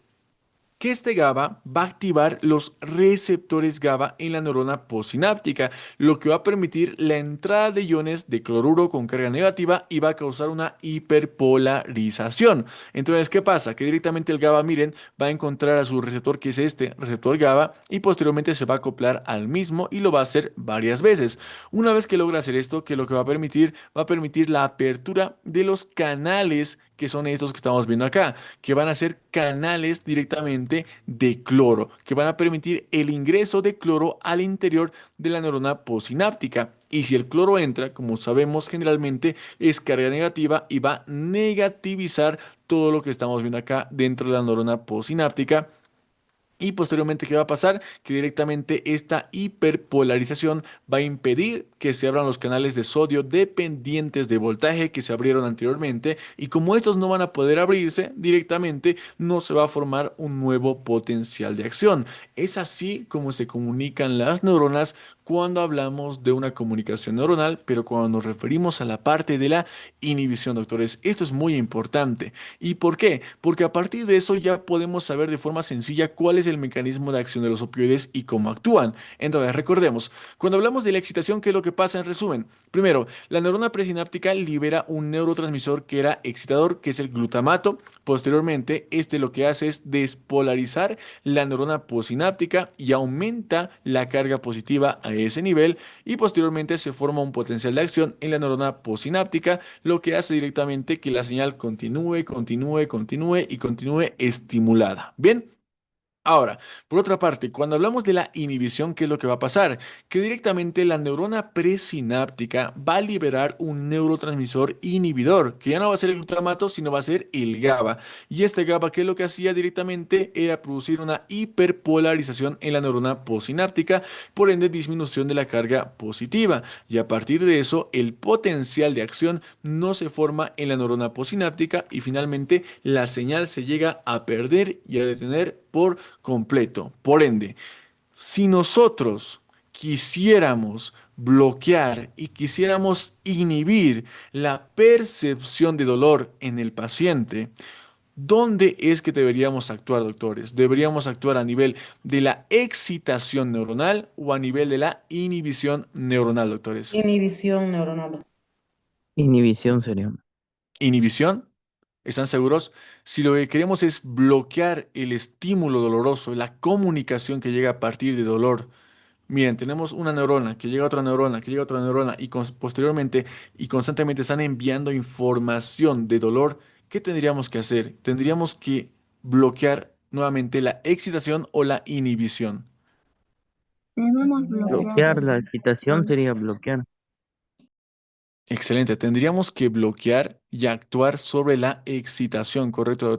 que este GABA va a activar los receptores GABA en la neurona postsináptica, lo que va a permitir la entrada de iones de cloruro con carga negativa y va a causar una hiperpolarización. Entonces, ¿qué pasa? Que directamente el GABA, miren, va a encontrar a su receptor, que es este receptor GABA, y posteriormente se va a acoplar al mismo y lo va a hacer varias veces. Una vez que logra hacer esto, que lo que va a permitir la apertura de los canales, que son estos que estamos viendo acá, que van a ser canales directamente de cloro, que van a permitir el ingreso de cloro al interior de la neurona postsináptica. Y si el cloro entra, como sabemos, generalmente es carga negativa y va a negativizar todo lo que estamos viendo acá dentro de la neurona postsináptica. Y posteriormente, ¿qué va a pasar? Que directamente esta hiperpolarización va a impedir que se abran los canales de sodio dependientes de voltaje que se abrieron anteriormente, y como estos no van a poder abrirse directamente, no se va a formar un nuevo potencial de acción. Es así como se comunican las neuronas cuando hablamos de una comunicación neuronal, pero cuando nos referimos a la parte de la inhibición, doctores. Esto es muy importante. ¿Y por qué? Porque a partir de eso ya podemos saber de forma sencilla cuál es el mecanismo de acción de los opioides y cómo actúan. Entonces, recordemos, cuando hablamos de la excitación, ¿qué es lo que pasa en resumen? Primero, la neurona presináptica libera un neurotransmisor que era excitador, que es el glutamato. Posteriormente, este lo que hace es despolarizar la neurona postsináptica y aumenta la carga positiva a ese nivel y posteriormente se forma un potencial de acción en la neurona postsináptica, lo que hace directamente que la señal continúe y continúe estimulada. Bien. Ahora, por otra parte, cuando hablamos de la inhibición, ¿qué es lo que va a pasar? Que directamente la neurona presináptica va a liberar un neurotransmisor inhibidor, que ya no va a ser el glutamato, sino va a ser el GABA. Y este GABA, ¿qué es lo que hacía directamente? Era producir una hiperpolarización en la neurona postsináptica, por ende disminución de la carga positiva. Y a partir de eso, el potencial de acción no se forma en la neurona postsináptica y finalmente la señal se llega a perder y a detener por completo. Por ende, si nosotros quisiéramos bloquear y quisiéramos inhibir la percepción de dolor en el paciente, ¿dónde es que deberíamos actuar, doctores? ¿Deberíamos actuar a nivel de la excitación neuronal o a nivel de la inhibición neuronal, doctores?
Inhibición neuronal.
Inhibición sería.
¿Inhibición? ¿Están seguros? Si lo que queremos es bloquear el estímulo doloroso, la comunicación que llega a partir de dolor. Miren, tenemos una neurona que llega a otra neurona, que llega a otra neurona y posteriormente y constantemente están enviando información de dolor. ¿Qué tendríamos que hacer? Tendríamos que bloquear nuevamente la excitación o la inhibición.
Debemos bloquear
Bloquear la
esa
excitación
zona.
sería bloquear.
Excelente. Tendríamos que bloquear y actuar sobre la excitación, ¿correcto,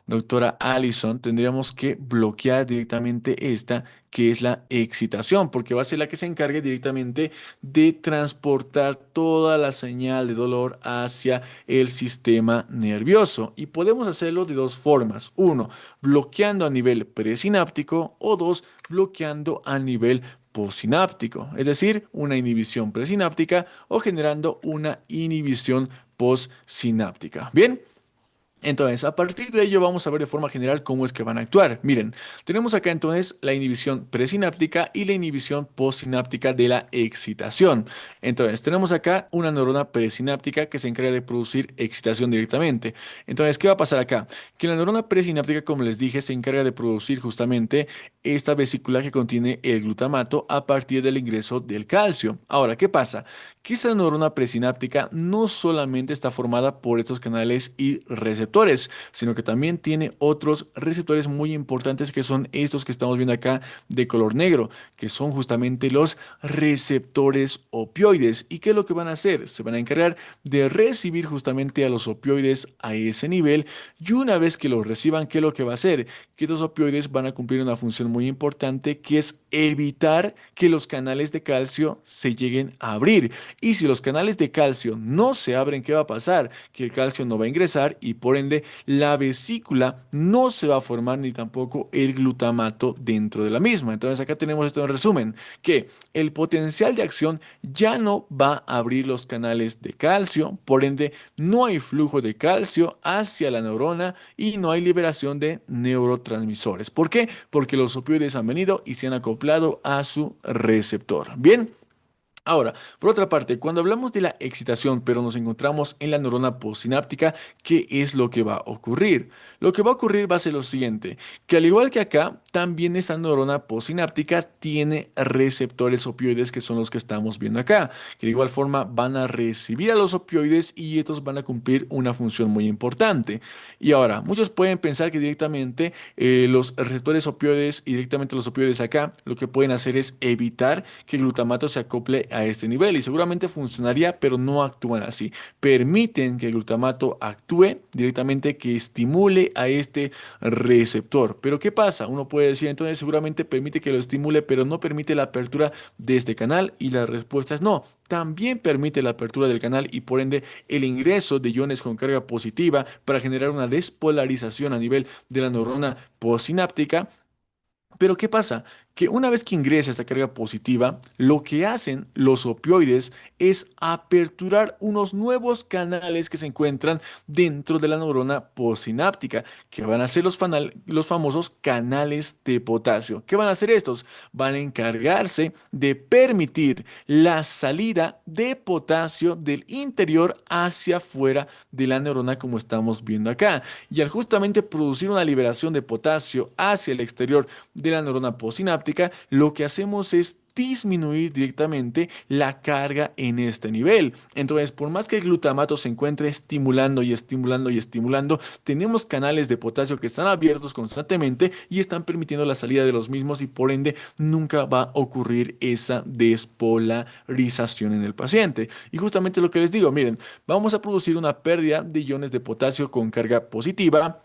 doctora Allison? Tendríamos que bloquear directamente esta, que es la excitación, porque va a ser la que se encargue directamente de transportar toda la señal de dolor hacia el sistema nervioso. Y podemos hacerlo de dos formas. Uno, bloqueando a nivel presináptico o dos, bloqueando a nivel postsináptico, es decir, una inhibición presináptica o generando una inhibición postsináptica. Bien. Entonces, a partir de ello vamos a ver de forma general cómo es que van a actuar. Miren, tenemos acá entonces la inhibición presináptica y la inhibición postsináptica de la excitación. Entonces, tenemos acá una neurona presináptica que se encarga de producir excitación directamente. Entonces, ¿qué va a pasar acá? Que la neurona presináptica, como les dije, se encarga de producir justamente esta vesícula que contiene el glutamato a partir del ingreso del calcio. Ahora, ¿qué pasa? Que esta neurona presináptica no solamente está formada por estos canales y receptores, sino que también tiene otros receptores muy importantes que son estos que estamos viendo acá de color negro, que son justamente los receptores opioides. ¿Y qué es lo que van a hacer? Se van a encargar de recibir justamente a los opioides a ese nivel y una vez que los reciban, ¿qué es lo que va a hacer? Que estos opioides van a cumplir una función muy importante que es evitar que los canales de calcio se lleguen a abrir. Y si los canales de calcio no se abren, ¿qué va a pasar? Que el calcio no va a ingresar y por ende la vesícula no se va a formar ni tampoco el glutamato dentro de la misma. Entonces acá tenemos esto en resumen, que el potencial de acción ya no va a abrir los canales de calcio, por ende no hay flujo de calcio hacia la neurona y no hay liberación de neurotransmisores. ¿Por qué? Porque los opioides han venido y se han acoplado a su receptor. Bien. Ahora, por otra parte, cuando hablamos de la excitación, pero nos encontramos en la neurona postsináptica, ¿qué es lo que va a ocurrir? Lo que va a ocurrir va a ser lo siguiente, que al igual que acá, también esa neurona postsináptica tiene receptores opioides que son los que estamos viendo acá, que de igual forma van a recibir a los opioides y estos van a cumplir una función muy importante. Y ahora, muchos pueden pensar que directamente los receptores opioides y directamente los opioides acá, lo que pueden hacer es evitar que el glutamato se acople a este nivel y seguramente funcionaría, pero no actúan así. Permiten que el glutamato actúe directamente, que estimule a este receptor. Pero ¿qué pasa? Uno puede decir, entonces seguramente permite que lo estimule, pero no permite la apertura de este canal y la respuesta es no. También permite la apertura del canal y por ende el ingreso de iones con carga positiva para generar una despolarización a nivel de la neurona postsináptica. Pero ¿qué pasa? que una vez que ingresa esta carga positiva, lo que hacen los opioides es aperturar unos nuevos canales que se encuentran dentro de la neurona postsináptica, que van a ser los famosos canales de potasio. ¿Qué van a hacer estos? Van a encargarse de permitir la salida de potasio del interior hacia afuera de la neurona, como estamos viendo acá. Y al justamente producir una liberación de potasio hacia el exterior de la neurona postsináptica, lo que hacemos es disminuir directamente la carga en este nivel. Entonces, por más que el glutamato se encuentre estimulando y estimulando y estimulando, tenemos canales de potasio que están abiertos constantemente y están permitiendo la salida de los mismos, y por ende nunca va a ocurrir esa despolarización en el paciente. Y justamente lo que les digo, miren, vamos a producir una pérdida de iones de potasio con carga positiva,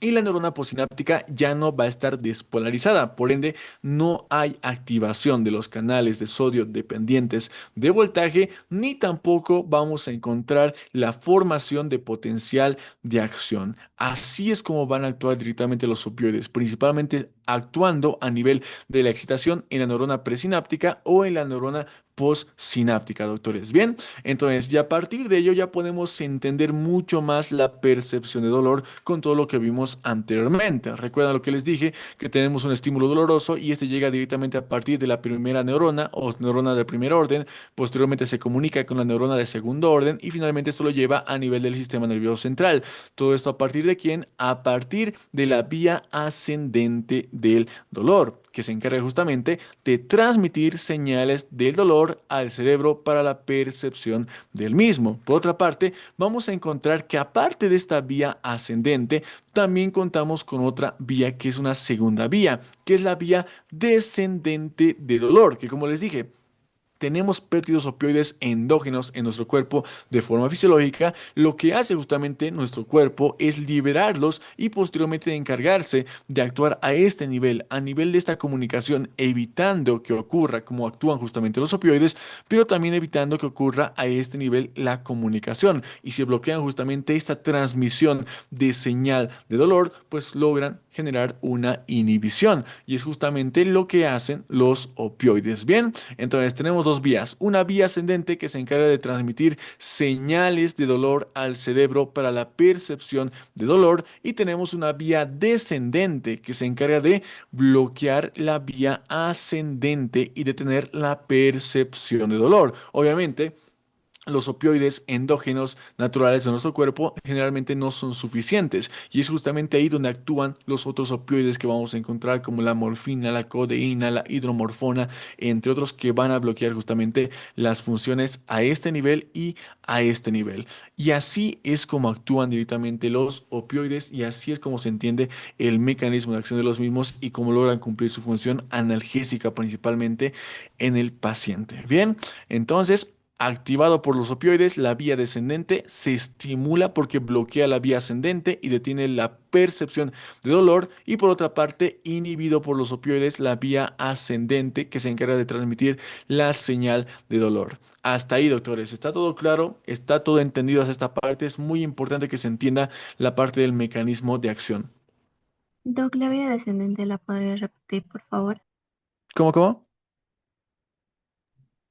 y la neurona postsináptica ya no va a estar despolarizada. Por ende, no hay activación de los canales de sodio dependientes de voltaje, ni tampoco vamos a encontrar la formación de potencial de acción. Así es como van a actuar directamente los opioides, principalmente actuando a nivel de la excitación en la neurona presináptica o en la neurona postsináptica, doctores. Bien, entonces, y a partir de ello ya podemos entender mucho más la percepción de dolor con todo lo que vimos anteriormente. Recuerdan lo que les dije, que tenemos un estímulo doloroso y este llega directamente a partir de la primera neurona o neurona de primer orden, posteriormente se comunica con la neurona de segundo orden y finalmente esto lo lleva a nivel del sistema nervioso central. Todo esto a partir de quién? A partir de la vía ascendente del dolor, que se encarga justamente de transmitir señales del dolor al cerebro para la percepción del mismo. Por otra parte, vamos a encontrar que aparte de esta vía ascendente, también contamos con otra vía que es una segunda vía, que es la vía descendente de dolor, que como les dije, tenemos péptidos opioides endógenos en nuestro cuerpo de forma fisiológica. Lo que hace justamente nuestro cuerpo es liberarlos y posteriormente encargarse de actuar a este nivel, a nivel de esta comunicación, evitando que ocurra como actúan justamente los opioides, pero también evitando que ocurra a este nivel la comunicación. Y si bloquean justamente esta transmisión de señal de dolor, pues logran generar una inhibición. Y es justamente lo que hacen los opioides. Bien, entonces tenemos dos vías. Una vía ascendente que se encarga de transmitir señales de dolor al cerebro para la percepción de dolor, y tenemos una vía descendente que se encarga de bloquear la vía ascendente y detener la percepción de dolor. Obviamente, los opioides endógenos naturales de nuestro cuerpo generalmente no son suficientes, y es justamente ahí donde actúan los otros opioides que vamos a encontrar, como la morfina, la codeína, la hidromorfona, entre otros, que van a bloquear justamente las funciones a este nivel y a este nivel. Y así es como actúan directamente los opioides, y así es como se entiende el mecanismo de acción de los mismos y cómo logran cumplir su función analgésica principalmente en el paciente. Bien, entonces, activado por los opioides, la vía descendente se estimula porque bloquea la vía ascendente y detiene la percepción de dolor, y por otra parte, inhibido por los opioides, la vía ascendente que se encarga de transmitir la señal de dolor. Hasta ahí, doctores, ¿está todo claro? ¿Está todo entendido hasta esta parte? Es muy importante que se entienda la parte del mecanismo de acción.
Doc, la vía descendente la podría repetir, por favor.
¿Cómo, cómo?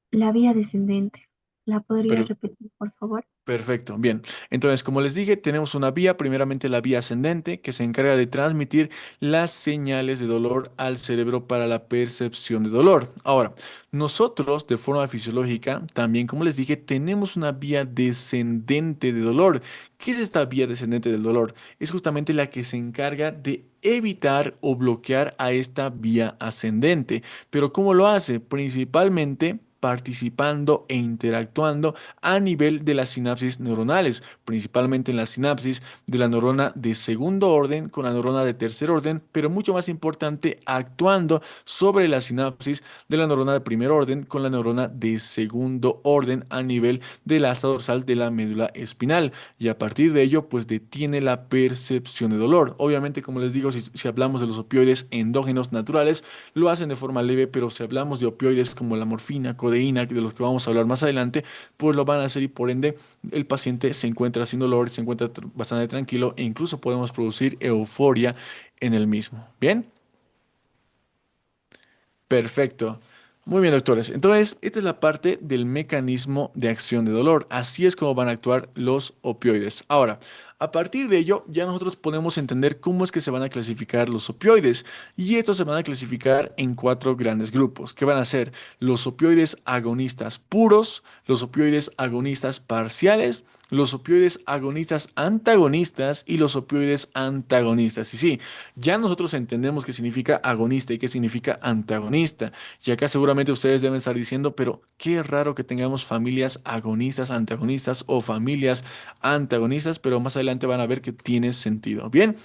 La vía descendente, ¿la podría
Pero
repetir, por favor?
perfecto, bien. Entonces, como les dije, tenemos una vía, primeramente la vía ascendente, que se encarga de transmitir las señales de dolor al cerebro para la percepción de dolor. Ahora, nosotros de forma fisiológica, también como les dije, tenemos una vía descendente de dolor. ¿Qué es esta vía descendente del dolor? Es justamente la que se encarga de evitar o bloquear a esta vía ascendente. Pero ¿cómo lo hace? Principalmente participando e interactuando a nivel de las sinapsis neuronales, principalmente en la sinapsis de la neurona de segundo orden con la neurona de tercer orden, pero mucho más importante, actuando sobre la sinapsis de la neurona de primer orden con la neurona de segundo orden a nivel del asta dorsal de la médula espinal, y a partir de ello pues detiene la percepción de dolor. Obviamente, como les digo, si hablamos de los opioides endógenos naturales, lo hacen de forma leve, pero si hablamos de opioides como la morfina, codeína, de los que vamos a hablar más adelante, pues lo van a hacer, y por ende el paciente se encuentra sin dolor, se encuentra bastante tranquilo, e incluso podemos producir euforia en el mismo. Bien. Perfecto. Muy bien, doctores. Entonces, esta es la parte del mecanismo de acción de dolor. Así es como van a actuar los opioides. Ahora, a partir de ello, ya nosotros podemos entender cómo es que se van a clasificar los opioides. Y estos se van a clasificar en cuatro grandes grupos, que van a ser los opioides agonistas puros, los opioides agonistas parciales, los opioides agonistas antagonistas y los opioides antagonistas. Y sí, ya nosotros entendemos qué significa agonista y qué significa antagonista. Y acá seguramente ustedes deben estar diciendo, pero qué raro que tengamos familias agonistas, antagonistas o familias antagonistas, pero más adelante van a ver que tiene sentido. Bien.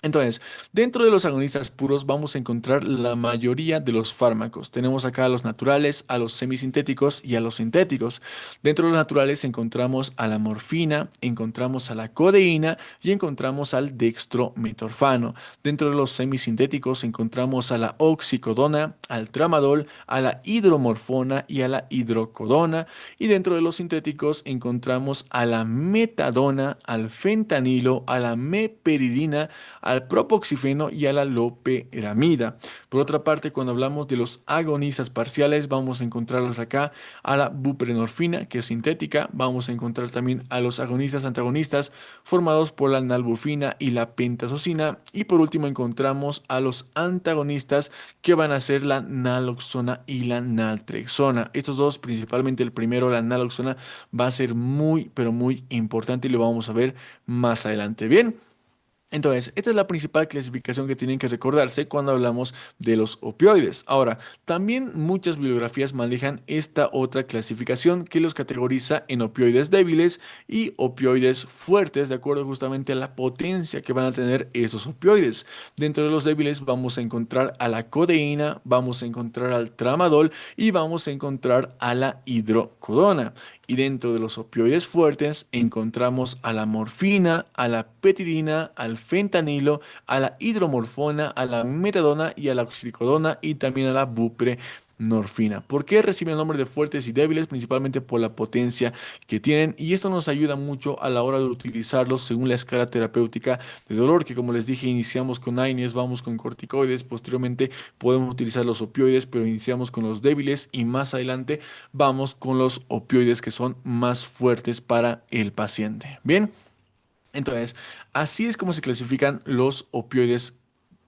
Entonces, dentro de los agonistas puros vamos a encontrar la mayoría de los fármacos. Tenemos acá a los naturales, a los semisintéticos y a los sintéticos. Dentro de los naturales encontramos a la morfina, encontramos a la codeína y encontramos al dextrometorfano. Dentro de los semisintéticos encontramos a la oxicodona, al tramadol, a la hidromorfona y a la hidrocodona. Y dentro de los sintéticos encontramos a la metadona, al fentanilo, a la meperidina, al propoxifeno y a la loperamida. Por otra parte, cuando hablamos de los agonistas parciales, vamos a encontrarlos acá a la buprenorfina, que es sintética. Vamos a encontrar también a los agonistas antagonistas formados por la nalbuphina y la pentazocina. Y por último encontramos a los antagonistas que van a ser la naloxona y la naltrexona. Estos dos, principalmente el primero, la naloxona, va a ser muy, pero muy importante y lo vamos a ver más adelante. Bien. Entonces, esta es la principal clasificación que tienen que recordarse cuando hablamos de los opioides. Ahora, también muchas bibliografías manejan esta otra clasificación que los categoriza en opioides débiles y opioides fuertes, de acuerdo justamente a la potencia que van a tener esos opioides. Dentro de los débiles vamos a encontrar a la codeína, vamos a encontrar al tramadol y vamos a encontrar a la hidrocodona. Y dentro de los opioides fuertes encontramos a la morfina, a la petidina, al fentanilo, a la hidromorfona, a la metadona y a la oxicodona y también a la buprenorfina. ¿Por qué reciben el nombre de fuertes y débiles? Principalmente por la potencia que tienen y esto nos ayuda mucho a la hora de utilizarlos según la escala terapéutica de dolor, que como les dije, iniciamos con AINES, vamos con corticoides, posteriormente podemos utilizar los opioides, pero iniciamos con los débiles y más adelante vamos con los opioides que son más fuertes para el paciente. Bien, entonces, así es como se clasifican los opioides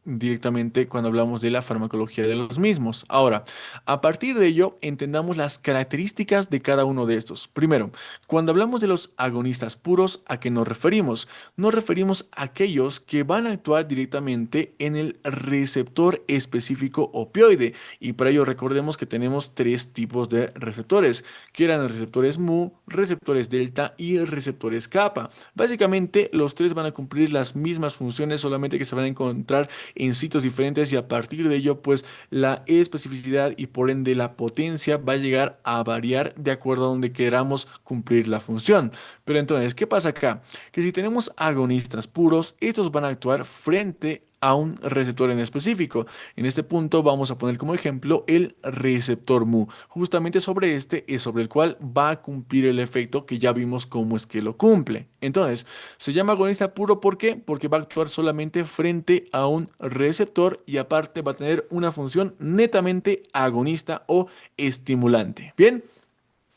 directamente cuando hablamos de la farmacología de los mismos. Ahora, a partir de ello, entendamos las características de cada uno de estos. Primero, cuando hablamos de los agonistas puros, ¿a qué nos referimos? Nos referimos a aquellos que van a actuar directamente en el receptor específico opioide. Y para ello recordemos que tenemos tres tipos de receptores, que eran receptores mu, receptores delta y receptores kappa. Básicamente, los tres van a cumplir las mismas funciones, solamente que se van a encontrar en sitios diferentes y a partir de ello pues la especificidad y por ende la potencia va a llegar a variar de acuerdo a donde queramos cumplir la función. Pero entonces, ¿qué pasa acá? Que si tenemos agonistas puros, estos van a actuar frente a un receptor en específico. En este punto vamos a poner como ejemplo el receptor mu. Justamente sobre este es sobre el cual va a cumplir el efecto que ya vimos cómo es que lo cumple. Entonces, se llama agonista puro ¿por qué? Porque va a actuar solamente frente a un receptor y aparte va a tener una función netamente agonista o estimulante. Bien.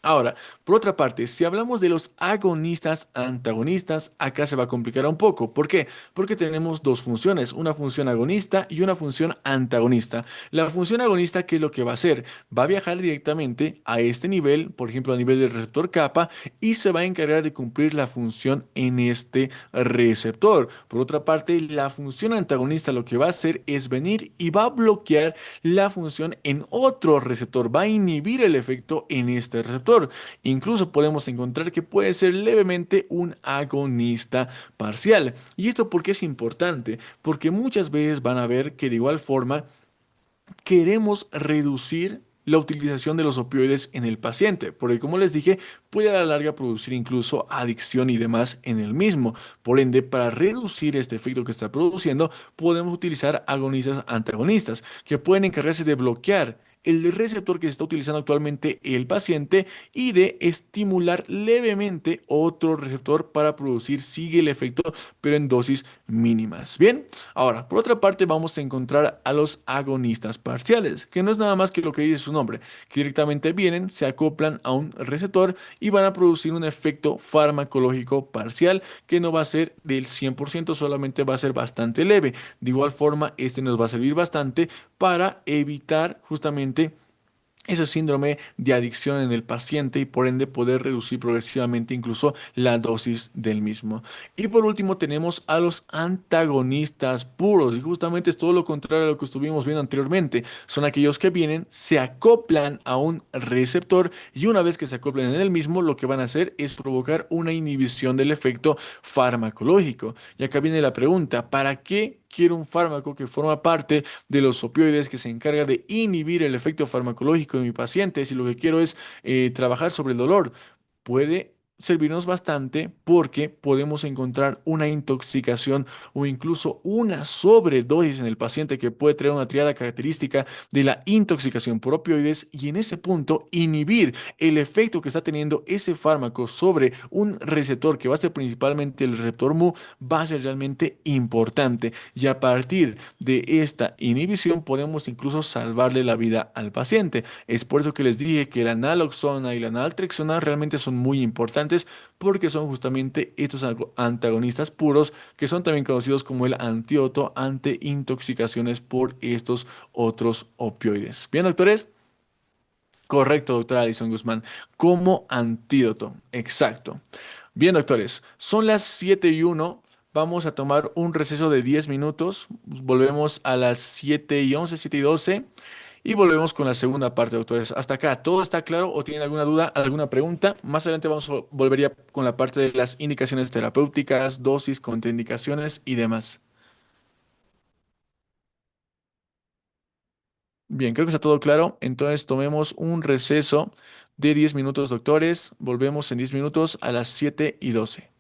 Ahora, por otra parte, si hablamos de los agonistas antagonistas, acá se va a complicar un poco. ¿Por qué? Porque tenemos dos funciones, una función agonista y una función antagonista. La función agonista, ¿qué es lo que va a hacer? Va a viajar directamente a este nivel, por ejemplo, a nivel del receptor kappa, y se va a encargar de cumplir la función en este receptor. Por otra parte, la función antagonista lo que va a hacer es venir y va a bloquear la función en otro receptor, va a inhibir el efecto en este receptor. Incluso podemos encontrar que puede ser levemente un agonista parcial. ¿Y esto por qué es importante? Porque muchas veces van a ver que de igual forma queremos reducir la utilización de los opioides en el paciente, porque como les dije, puede a la larga producir incluso adicción y demás en el mismo. Por ende, para reducir este efecto que está produciendo, podemos utilizar agonistas antagonistas, que pueden encargarse de bloquear el receptor que se está utilizando actualmente el paciente y de estimular levemente otro receptor para producir, sigue el efecto, pero en dosis mínimas. Bien, ahora, por otra parte, vamos a encontrar a los agonistas parciales, que no es nada más que lo que dice su nombre, que directamente vienen, se acoplan a un receptor y van a producir un efecto farmacológico parcial que no va a ser del 100%, solamente va a ser bastante leve. De igual forma, este nos va a servir bastante para evitar justamente ese síndrome de adicción en el paciente y por ende poder reducir progresivamente incluso la dosis del mismo. Y por último tenemos a los antagonistas puros y justamente es todo lo contrario a lo que estuvimos viendo anteriormente. Son aquellos que vienen, se acoplan a un receptor y una vez que se acoplan en el mismo lo que van a hacer es provocar una inhibición del efecto farmacológico. Y acá viene la pregunta, ¿para qué quiero un fármaco que forma parte de los opioides que se encarga de inhibir el efecto farmacológico de mi paciente? Si lo que quiero es trabajar sobre el dolor, puede servirnos bastante porque podemos encontrar una intoxicación o incluso una sobredosis en el paciente que puede traer una triada característica de la intoxicación por opioides y en ese punto inhibir el efecto que está teniendo ese fármaco sobre un receptor que va a ser principalmente el receptor mu va a ser realmente importante y a partir de esta inhibición podemos incluso salvarle la vida al paciente. Es por eso que les dije que la naloxona y la naltrexona realmente son muy importantes porque son justamente estos antagonistas puros que son también conocidos como el antídoto ante intoxicaciones por estos otros opioides. Bien, doctores. Correcto, doctora Alison Guzmán. Como antídoto. Exacto. Bien, doctores. Son las 7:01. Vamos a tomar un receso de 10 minutos. Volvemos a las 7:11, 7:12. Y volvemos con la segunda parte, doctores. Hasta acá, ¿todo está claro o tienen alguna duda, alguna pregunta? Más adelante vamos a volver ya con la parte de las indicaciones terapéuticas, dosis, contraindicaciones y demás. Bien, creo que está todo claro. Entonces tomemos un receso de 10 minutos, doctores. Volvemos en 10 minutos a las 7:12.